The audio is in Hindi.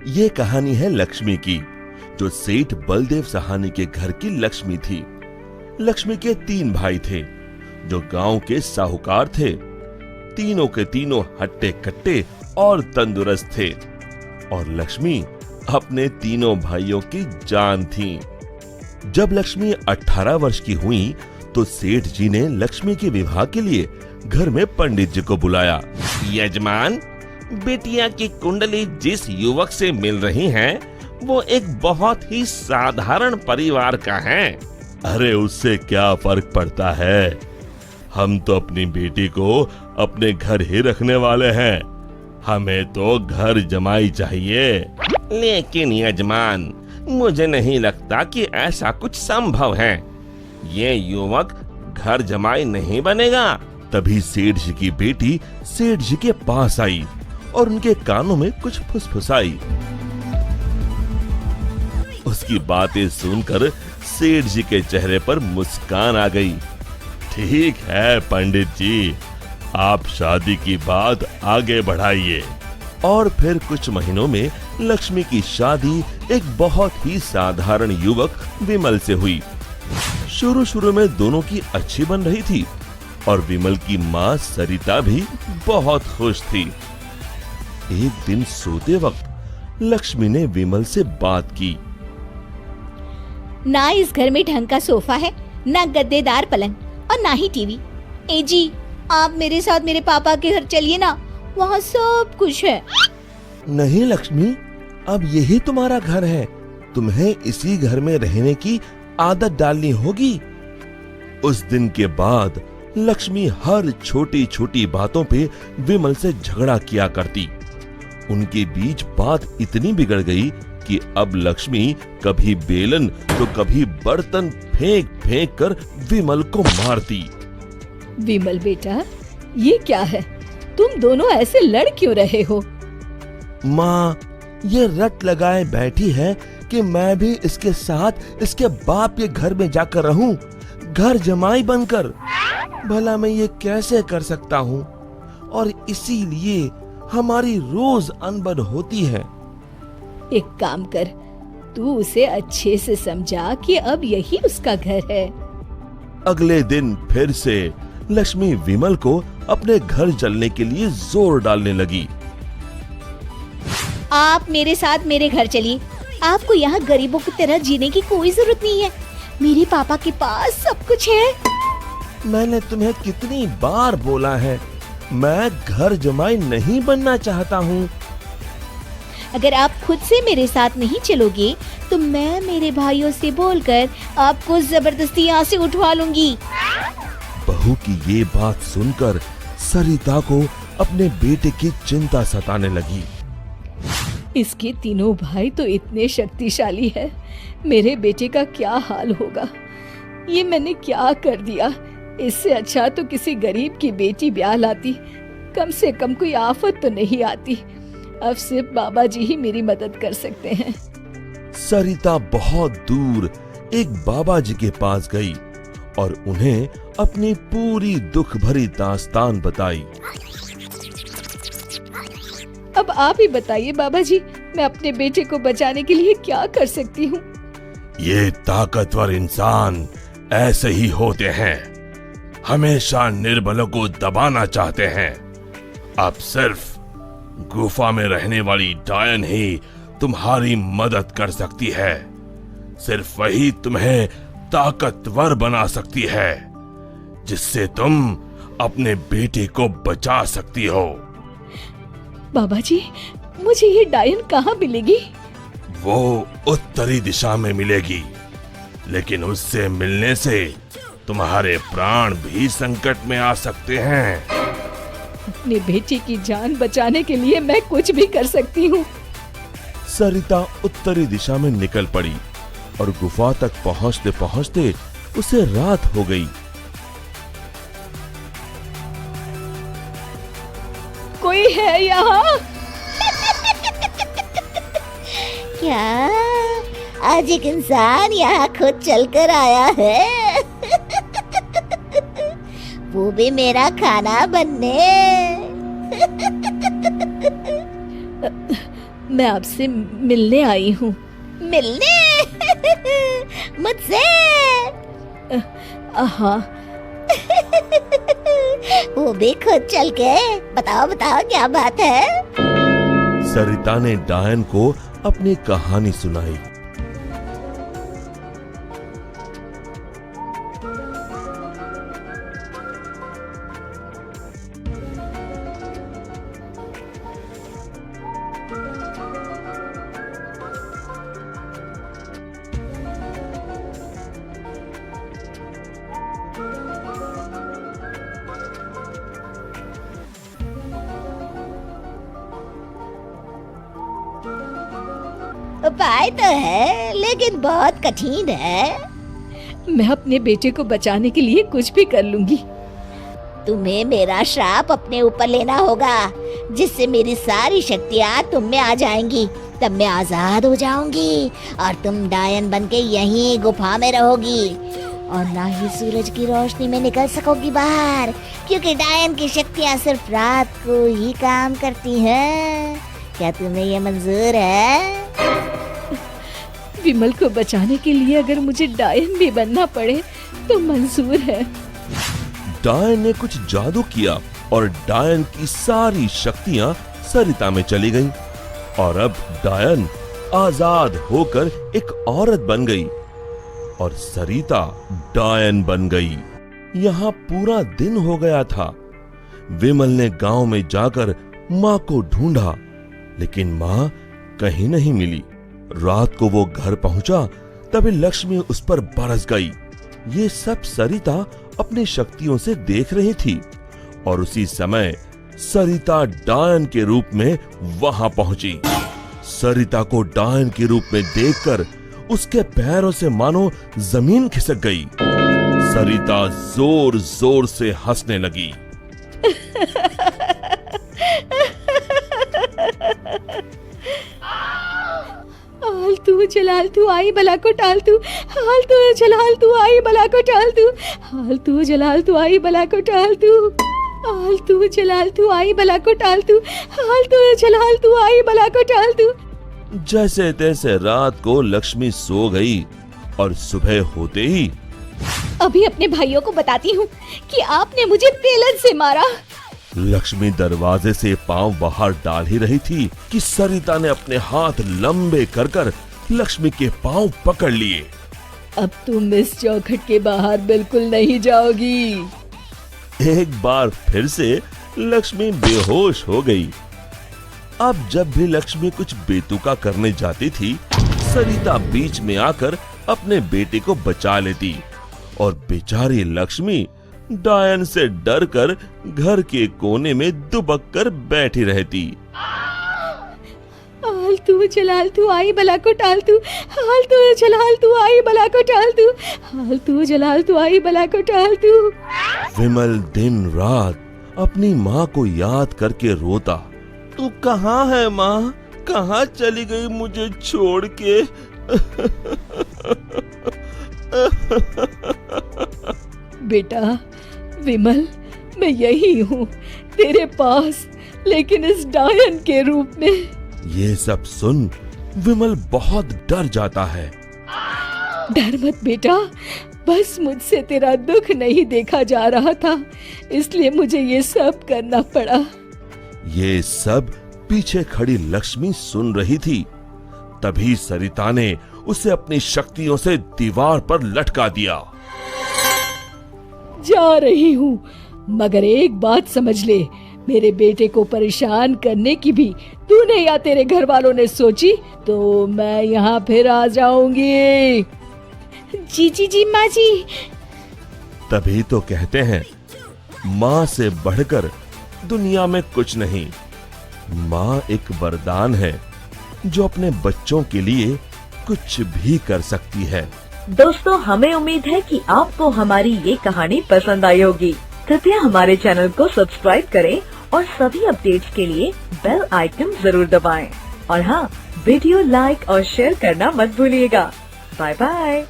ये कहानी है लक्ष्मी की, जो सेठ बलदेव सहानी के घर की लक्ष्मी थी। लक्ष्मी के 3 भाई थे, जो गांव के साहूकार थे। तीनों के तीनों हट्टे कट्टे और तंदुरुस्त थे, और लक्ष्मी अपने तीनों भाइयों की जान थी। जब लक्ष्मी 18 वर्ष की हुई तो सेठ जी ने लक्ष्मी के विवाह के लिए घर में पंडित जी को बुलाया। यजमान, बेटिया की कुंडली जिस युवक से मिल रही है वो एक बहुत ही साधारण परिवार का है। अरे उससे क्या फर्क पड़ता है, हम तो अपनी बेटी को अपने घर ही रखने वाले हैं, हमें तो घर जमाई चाहिए। लेकिन यजमान, मुझे नहीं लगता कि ऐसा कुछ संभव है, ये युवक घर जमाई नहीं बनेगा। तभी सेठ जी की बेटी सेठ जी के पास आई और उनके कानों में कुछ फुसफुसाई। उसकी बातें सुनकर सेठ जी के चेहरे पर मुस्कान आ गई। ठीक है पंडित जी, आप शादी की बात आगे बढ़ाइए। और फिर कुछ महीनों में लक्ष्मी की शादी एक बहुत ही साधारण युवक विमल से हुई। शुरू में दोनों की अच्छी बन रही थी और विमल की माँ सरिता भी बहुत खुश थी। एक दिन सोते वक्त लक्ष्मी ने विमल से बात की। ना इस घर में ढंग का सोफा है, ना गद्देदार पलंग और ना ही टीवी। ए जी, आप मेरे साथ मेरे पापा के घर चलिए ना, वहाँ सब कुछ है। नहीं लक्ष्मी, अब यही तुम्हारा घर है, तुम्हें इसी घर में रहने की आदत डालनी होगी। उस दिन के बाद लक्ष्मी हर छोटी छोटी बातों पे विमल से झगड़ा किया करती। उनके बीच बात इतनी बिगड़ गई कि अब लक्ष्मी कभी बेलन तो कभी बर्तन फेंक फेंक कर विमल को मारती। विमल बेटा, ये क्या है, तुम दोनों ऐसे लड़ क्यों रहे हो? माँ, ये रट लगाए बैठी है कि मैं भी इसके साथ इसके बाप के घर में जाकर रहूं, घर जमाई बनकर। भला मैं ये कैसे कर सकता हूँ? और इसीलिए हमारी रोज अनबन होती है। एक काम कर, तू उसे अच्छे से समझा कि अब यही उसका घर है। अगले दिन फिर से लक्ष्मी विमल को अपने घर चलने के लिए जोर डालने लगी। आप मेरे साथ मेरे घर चलिए, आपको यहाँ गरीबों की तरह जीने की कोई जरूरत नहीं है, मेरे पापा के पास सब कुछ है। मैंने तुम्हें कितनी बार बोला है, मैं घर जमाई नहीं बनना चाहता हूँ। अगर आप खुद से मेरे साथ नहीं चलोगे तो मैं मेरे भाइयों से बोलकर आपको जबरदस्ती यहाँ से उठवा लूंगी। बहू की ये बात सुनकर सरिता को अपने बेटे की चिंता सताने लगी। इसके तीनों भाई तो इतने शक्तिशाली है, मेरे बेटे का क्या हाल होगा? ये मैंने क्या कर दिया? इससे अच्छा तो किसी गरीब की बेटी ब्याह लाती, कम से कम कोई आफत तो नहीं आती। अब सिर्फ बाबा जी ही मेरी मदद कर सकते हैं। सरिता बहुत दूर एक बाबा जी के पास गई और उन्हें अपनी पूरी दुख भरी दास्तान बताई। अब आप ही बताइए बाबा जी, मैं अपने बेटे को बचाने के लिए क्या कर सकती हूँ? ये ताकतवर इंसान ऐसे ही होते हैं, हमेशा निर्बलों को दबाना चाहते हैं। अब सिर्फ गुफा में रहने वाली डायन ही तुम्हारी मदद कर सकती है, सिर्फ वही तुम्हें ताकतवर बना सकती है, जिससे तुम अपने बेटे को बचा सकती हो। बाबा जी, मुझे ये डायन कहाँ मिलेगी? वो उत्तरी दिशा में मिलेगी, लेकिन उससे मिलने से तुम्हारे प्राण भी संकट में आ सकते हैं। अपने बेटे की जान बचाने के लिए मैं कुछ भी कर सकती हूँ। सरिता उत्तरी दिशा में निकल पड़ी और गुफा तक पहुँचते पहुँचते उसे रात हो गई। कोई है यहाँ? क्या आज एक इंसान यहाँ खुद चलकर आया है? वो भी मेरा खाना बनने। मैं आपसे मिलने आई हूँ। मिलने? मुझसे? हाँ। वो भी खुद चल के? बताओ बताओ क्या बात है? सरिता ने डायन को अपनी कहानी सुनाई। उपाय तो है लेकिन बहुत कठिन है। मैं अपने बेटे को बचाने के लिए कुछ भी कर लूंगी। तुम्हें मेरा श्राप अपने ऊपर लेना होगा, जिससे मेरी सारी शक्तियाँ तुम में आ जाएंगी। तब मैं आजाद हो जाऊंगी और तुम डायन बनके यहीं गुफा में रहोगी और ना ही सूरज की रोशनी में निकल सकोगी बाहर, क्योंकि डायन की शक्तियाँ सिर्फ रात को ही काम करती हैं। क्या तुम्हें ये मंजूर है? विमल को बचाने के लिए अगर मुझे डायन भी बनना पड़े तो मंजूर है। डायन ने कुछ जादू किया और डायन की सारी शक्तियां सरिता में चली गईं और अब डायन आजाद होकर एक औरत बन गई और सरिता डायन बन गई। यहाँ पूरा दिन हो गया था। विमल ने गांव में जाकर माँ को ढूंढा, लेकिन माँ कहीं नहीं मिली। रात को वो घर पहुंचा तभी लक्ष्मी उस पर बरस गई। ये सब सरिता अपनी शक्तियों से देख रही थी और उसी समय सरिता डायन के रूप में वहां पहुंची। सरिता को डायन के रूप में देखकर उसके पैरों से मानो जमीन खिसक गई। सरिता जोर जोर से हंसने लगी। आलतू जलाल तू आई बला को टाल तू, आलतू जलाल तू आई बला को टाल तू, आलतू जलाल तू आई बला को टाल तू, आलतू जलाल तू आई बला को टाल तू, आलतू जलाल तू आई बला को टाल तू। जैसे तैसे रात को लक्ष्मी सो गई और सुबह होते ही अभी अपने भाइयों को बताती हूँ कि आपने मुझे बेलन से मारा। लक्ष्मी दरवाजे से पांव बाहर डाल ही रही थी कि सरिता ने अपने हाथ लंबे कर कर लक्ष्मी के पांव पकड़ लिए। अब तुम इस चौखट के बाहर बिल्कुल नहीं जाओगी। एक बार फिर से लक्ष्मी बेहोश हो गई। अब जब भी लक्ष्मी कुछ बेतुका करने जाती थी, सरिता बीच में आकर अपने बेटे को बचा लेती और बेचारी लक्ष्मी डायन से डरकर घर के कोने में दुबक कर बैठी रहती। आलतू जलाल तू आई बला को टाल तू, आलतू जलाल तू आई बला को टाल तू, आलतू जलाल तू आई बला को टाल तू। विमल दिन रात अपनी माँ को याद करके रोता। तू कहाँ है माँ? कहाँ चली गई मुझे छोड़ के? बेटा विमल, मैं यही हूँ तेरे पास, लेकिन इस डायन के रूप में। ये सब सुन विमल बहुत डर जाता है। डर मत बेटा, बस मुझसे तेरा दुख नहीं देखा जा रहा था, इसलिए मुझे ये सब करना पड़ा। ये सब पीछे खड़ी लक्ष्मी सुन रही थी। तभी सरिता ने उसे अपनी शक्तियों से दीवार पर लटका दिया। जा रही हूँ, मगर एक बात समझ ले, मेरे बेटे को परेशान करने की भी तूने या तेरे घर वालों ने सोची तो मैं यहाँ फिर आ जाऊंगी। जी जी जी माँ जी। तभी तो कहते हैं माँ से बढ़कर दुनिया में कुछ नहीं। माँ एक वरदान है जो अपने बच्चों के लिए कुछ भी कर सकती है। दोस्तों, हमें उम्मीद है कि आपको हमारी ये कहानी पसंद आई होगी। कृपया हमारे चैनल को सब्सक्राइब करें और सभी अपडेट्स के लिए बेल आइकन जरूर दबाएं। और हाँ, वीडियो लाइक और शेयर करना मत भूलिएगा। Bye bye.